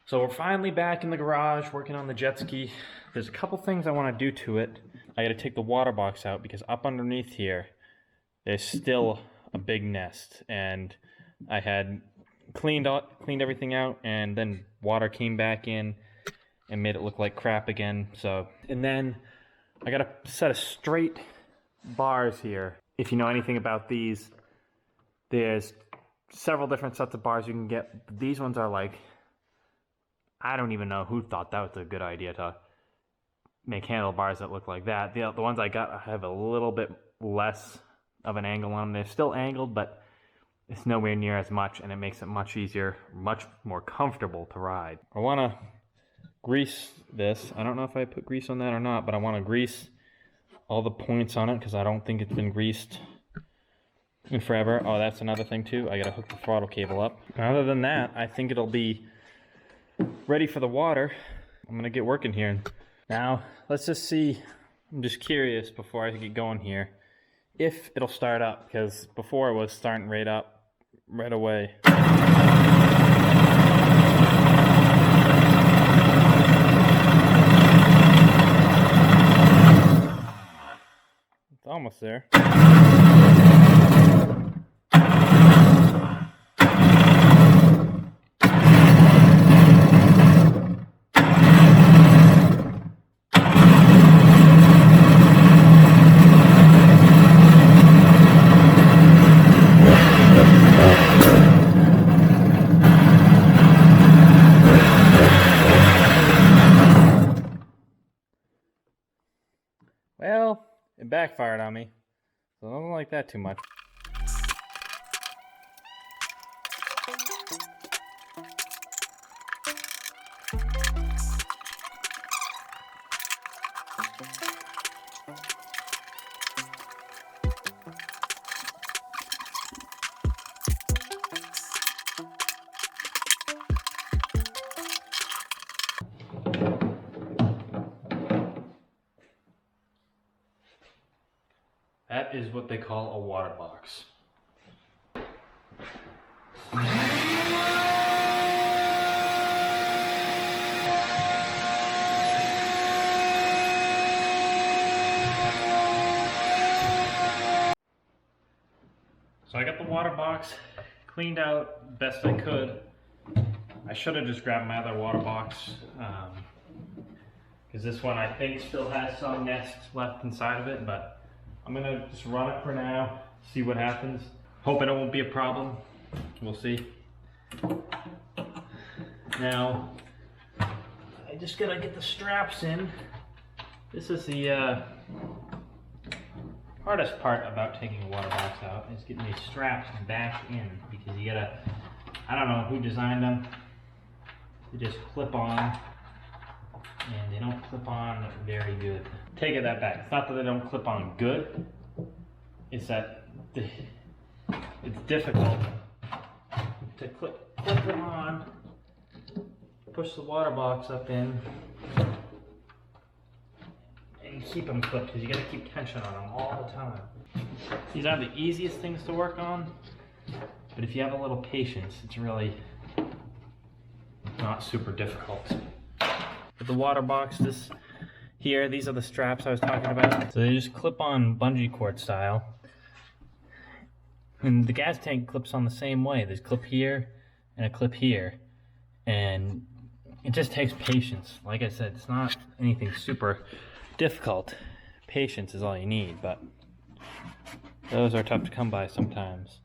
So we're finally back in the garage working on the jet ski. There's a couple things I want to do to it. I got to take the water box out because up underneath here, there's still a big nest. And I had cleaned everything out, and then water came back in and made it look like crap again. So, and then I got a set of straight bars here. If you know anything about these, there's several different sets of bars you can get. These ones are like, I don't even know who thought that was a good idea to make handlebars that look like that. The ones I got have a little bit less of an angle on them. They're still angled, but it's nowhere near as much, and it makes it much easier, much more comfortable to ride. I want to grease this. I don't know if I put grease on that or not, but I want to grease all the points on it because I don't think it's been greased in forever. Oh, that's another thing too. I got to hook the throttle cable up. Other than that, I think it'll be ready for the water. I'm gonna get working here. Now, let's just see. I'm just curious before I get going here if it'll start up, because before it was starting right up right away. It's almost there. Well, it backfired on me, so I don't like that too much. That is what they call a water box. So I got the water box cleaned out best I could. I should have just grabbed my other water box because this one I think still has some nests left inside of it, but I'm gonna just run it for now, see what happens. Hoping it won't be a problem. We'll see. Now, I just gotta get the straps in. This is the hardest part about taking a water box out, is getting these straps back in, because you gotta, I don't know who designed them. They just clip on, and they don't clip on very good. Take it that back. It's not that they don't clip on good, it's that it's difficult to clip them on, push the water box up in, and keep them clipped, because you gotta keep tension on them all the time. These aren't the easiest things to work on, but if you have a little patience, it's really not super difficult. With the water box, these are the straps I was talking about. So they just clip on bungee cord style. And the gas tank clips on the same way. There's a clip here and a clip here. And it just takes patience. Like I said, it's not anything super difficult. Patience is all you need, but those are tough to come by sometimes.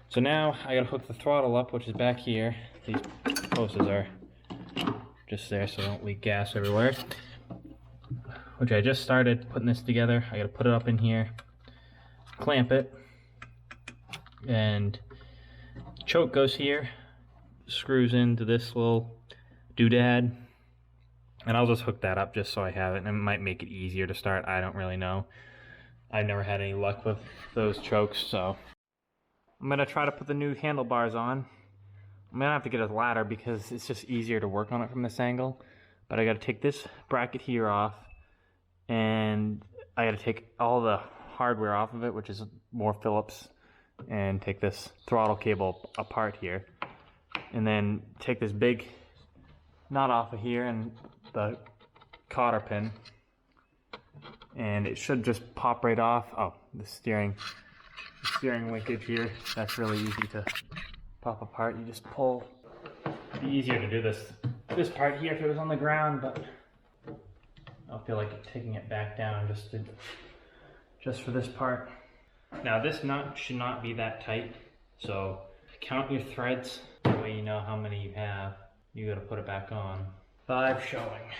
So now I gotta hook the throttle up, which is back here. These posts are just there so I don't leak gas everywhere. Which I just started putting this together. I gotta put it up in here, clamp it, and choke goes here, screws into this little doodad, and I'll just hook that up just so I have it, and it might make it easier to start. I don't really know. I've never had any luck with those chokes, so I'm gonna try to put the new handlebars on. I'm gonna have to get a ladder because it's just easier to work on it from this angle, but I gotta take this bracket here off, and I gotta take all the hardware off of it, which is more Phillips, and take this throttle cable apart here, and then take this big nut off of here and the cotter pin, and it should just pop right off. Oh, the steering linkage here, that's really easy to pop apart. You just pull. It'd be easier to do this part here if it was on the ground, but I feel like taking it back down just for this part. Now this nut should not be that tight, so count your threads, that way you know how many you have. You gotta put it back on. 5 showing.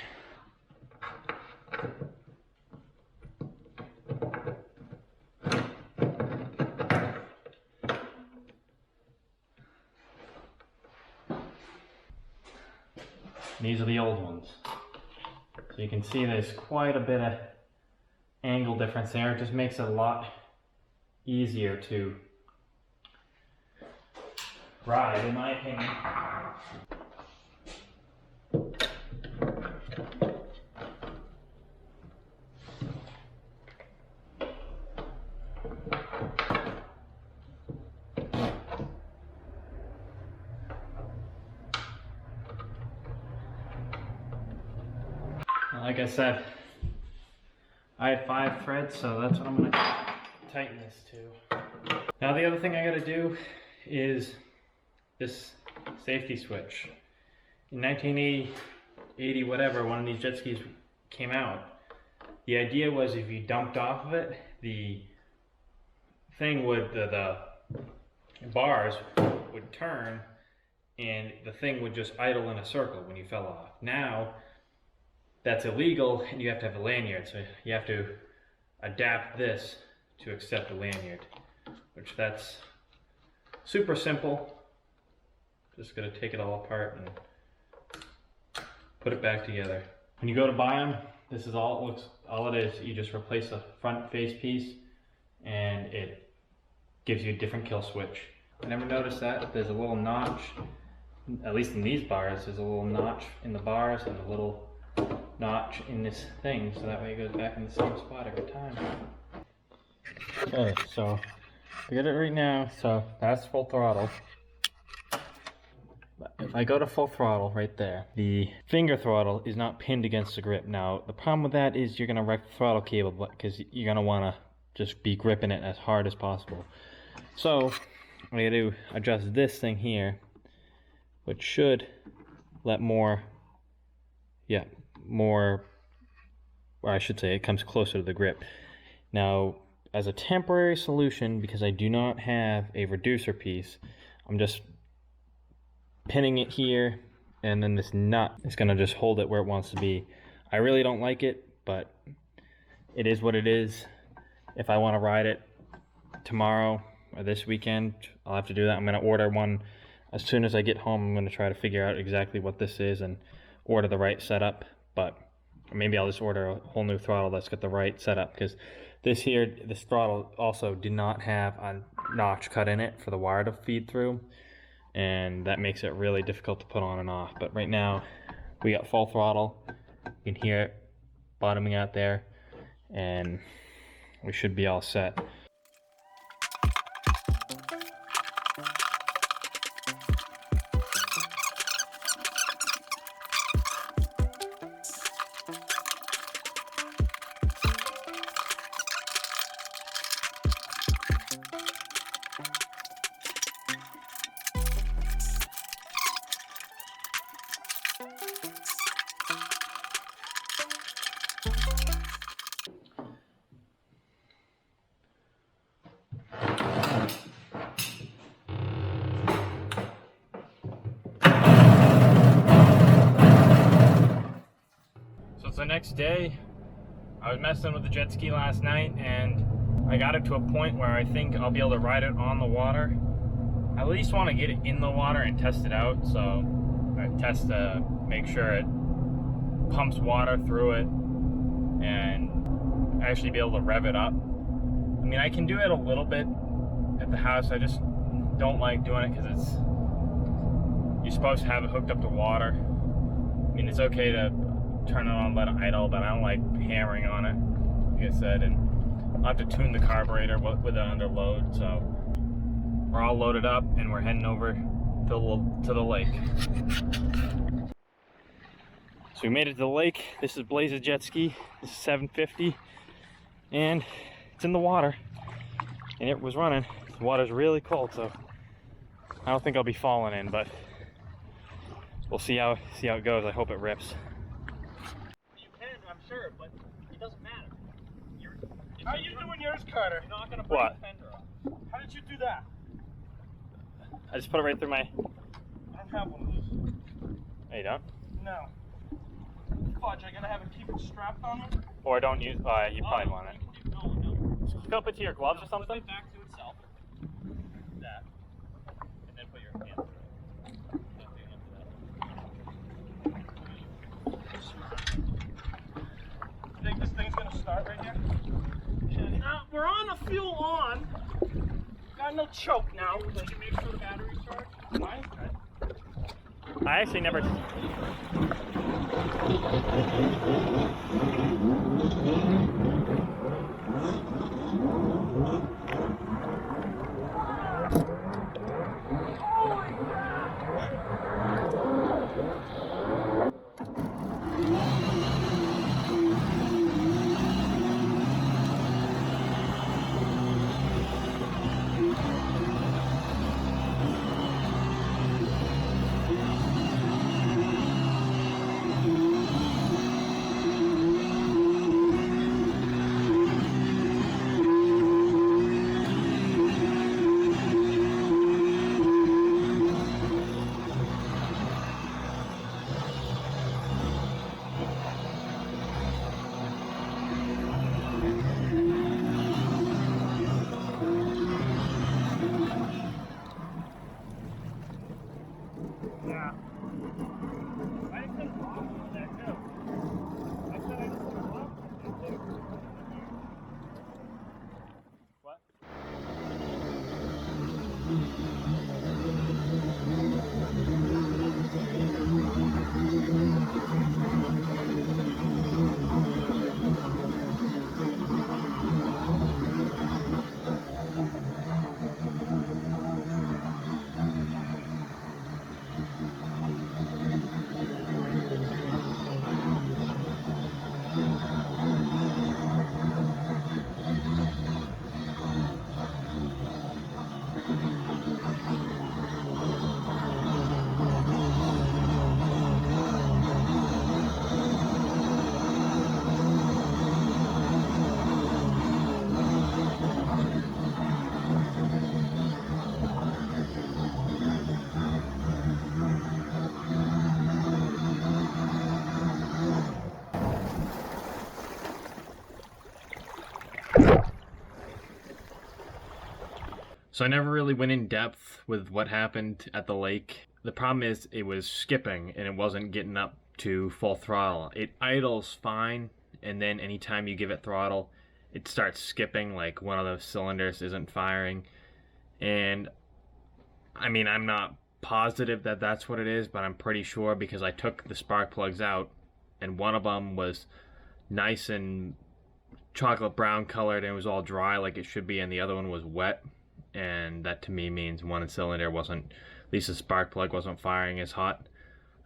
These are the old ones. So you can see there's quite a bit of angle difference there. It just makes it a lot easier to ride, in my opinion. Like I said, I had 5 threads, so that's what I'm going to tighten this to. Now the other thing I got to do is this safety switch. In 1980 whatever, one of these jet skis came out. The idea was if you dumped off of it, the thing would, the bars would turn and the thing would just idle in a circle when you fell off. Now that's illegal and you have to have a lanyard, so you have to adapt this to accept a lanyard, which that's super simple. Just gonna take it all apart and put it back together. When you go to buy them, this is all it is. You just replace the front face piece and it gives you a different kill switch. I never noticed that. There's a little notch, at least in these bars, there's a little notch in the bars and a little notch in this thing, so that way it goes back in the same spot every time. Okay, so we got it right now, so that's full throttle. If I go to full throttle right there, the finger throttle is not pinned against the grip. Now the problem with that is you're going to wreck the throttle cable because you're going to want to just be gripping it as hard as possible. So I got to adjust this thing here, which should let more, or I should say it comes closer to the grip. Now as a temporary solution, because I do not have a reducer piece, I'm just pinning it here, and then this nut is going to just hold it where it wants to be. I really don't like it, but it is what it is. If I want to ride it tomorrow or this weekend, I'll have to do that. I'm going to order one as soon as I get home. I'm going to try to figure out exactly what this is and order the right setup, but maybe I'll just order a whole new throttle that's got the right setup, because this throttle also did not have a notch cut in it for the wire to feed through, and that makes it really difficult to put on and off. But right now we got full throttle. You can hear it bottoming out there, and we should be all set. The next day, I was messing with the jet ski last night, and I got it to a point where I think I'll be able to ride it on the water. I at least want to get it in the water and test it out, so I test to make sure it pumps water through it and actually be able to rev it up. I mean, I can do it a little bit at the house. I just don't like doing it because you're supposed to have it hooked up to water. I mean, it's okay to turn it on, let it idle, but I don't like hammering on it, like I said, and I'll have to tune the carburetor with it under load. So we're all loaded up and we're heading over to the lake. So we made it to the lake. This is Blaze's jet ski. This is 750, and it's in the water, and it was running. The water's really cold, so I don't think I'll be falling in, but we'll see how it goes. I hope it rips. You can, I'm sure, but it doesn't matter. How are you doing yours, Carter? You're not gonna break What? the fender off. How did you do that? I just put it right through my... I don't have one of those. Oh, you don't? No. Fudge, I gotta have it keep it strapped on me? Or don't use... you probably want it. No. Flip it to your gloves or something? Flip it back to itself. That. And then put your hand through it. Put your hand through that. You think this thing's gonna start right here? We're on a fuel on. Got no choke now. Did you make sure the battery's charged? Mine's good. I actually never... Yeah. I couldn't walk with that too. I said I just couldn't walk with that too. What? So I never really went in depth with what happened at the lake. The problem is it was skipping and it wasn't getting up to full throttle. It idles fine, and then anytime you give it throttle, it starts skipping, like one of the cylinders isn't firing. And I mean, I'm not positive that that's what it is, but I'm pretty sure because I took the spark plugs out and one of them was nice and chocolate brown colored and it was all dry like it should be, and the other one was wet. And that to me means one cylinder wasn't, at least the spark plug wasn't firing as hot.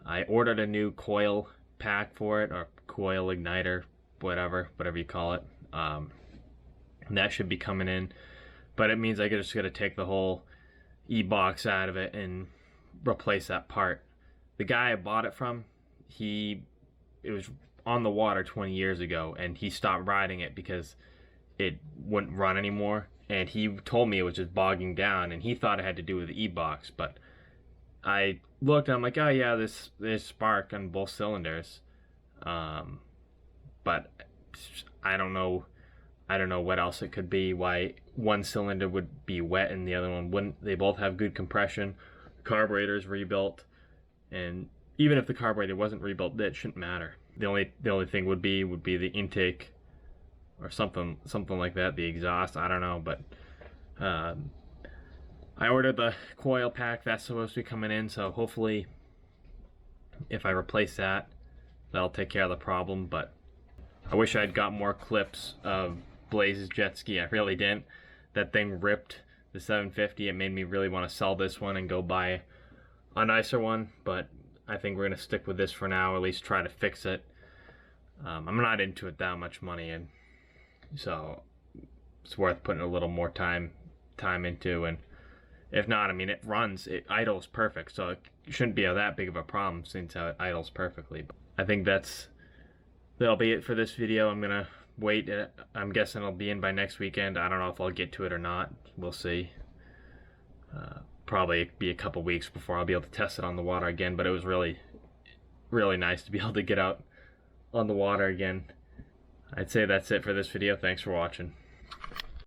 I ordered a new coil pack for it, or coil igniter, whatever you call it. And that should be coming in, but it means I just got to take the whole e-box out of it and replace that part. The guy I bought it from, it was on the water 20 years ago, and he stopped riding it because it wouldn't run anymore. And he told me it was just bogging down, and he thought it had to do with the e-box. But I looked, and I'm like, oh yeah, there's spark on both cylinders. But I don't know what else it could be. Why one cylinder would be wet and the other one wouldn't. They both have good compression. The carburetor's rebuilt, and even if the carburetor wasn't rebuilt, that shouldn't matter. The only thing would be the intake, or something like that, the exhaust, I don't know. But I ordered the coil pack that's supposed to be coming in, so hopefully if I replace that, that'll take care of the problem. But I wish I'd got more clips of Blaze's jet ski. I really didn't. That thing ripped, the 750. It made me really want to sell this one and go buy a nicer one, but I think we're gonna stick with this for now, or at least try to fix it. I'm not into it that much money, and so it's worth putting a little more time into. And if not, I mean, it idles perfect, so it shouldn't be that big of a problem since it idles perfectly. But I think that'll be it for this video. I'm gonna wait. I'm guessing it'll be in by next weekend. I don't know if I'll get to it or not. We'll see. Probably be a couple weeks before I'll be able to test it on the water again, but it was really, really nice to be able to get out on the water again. I'd say that's it for this video. Thanks for watching.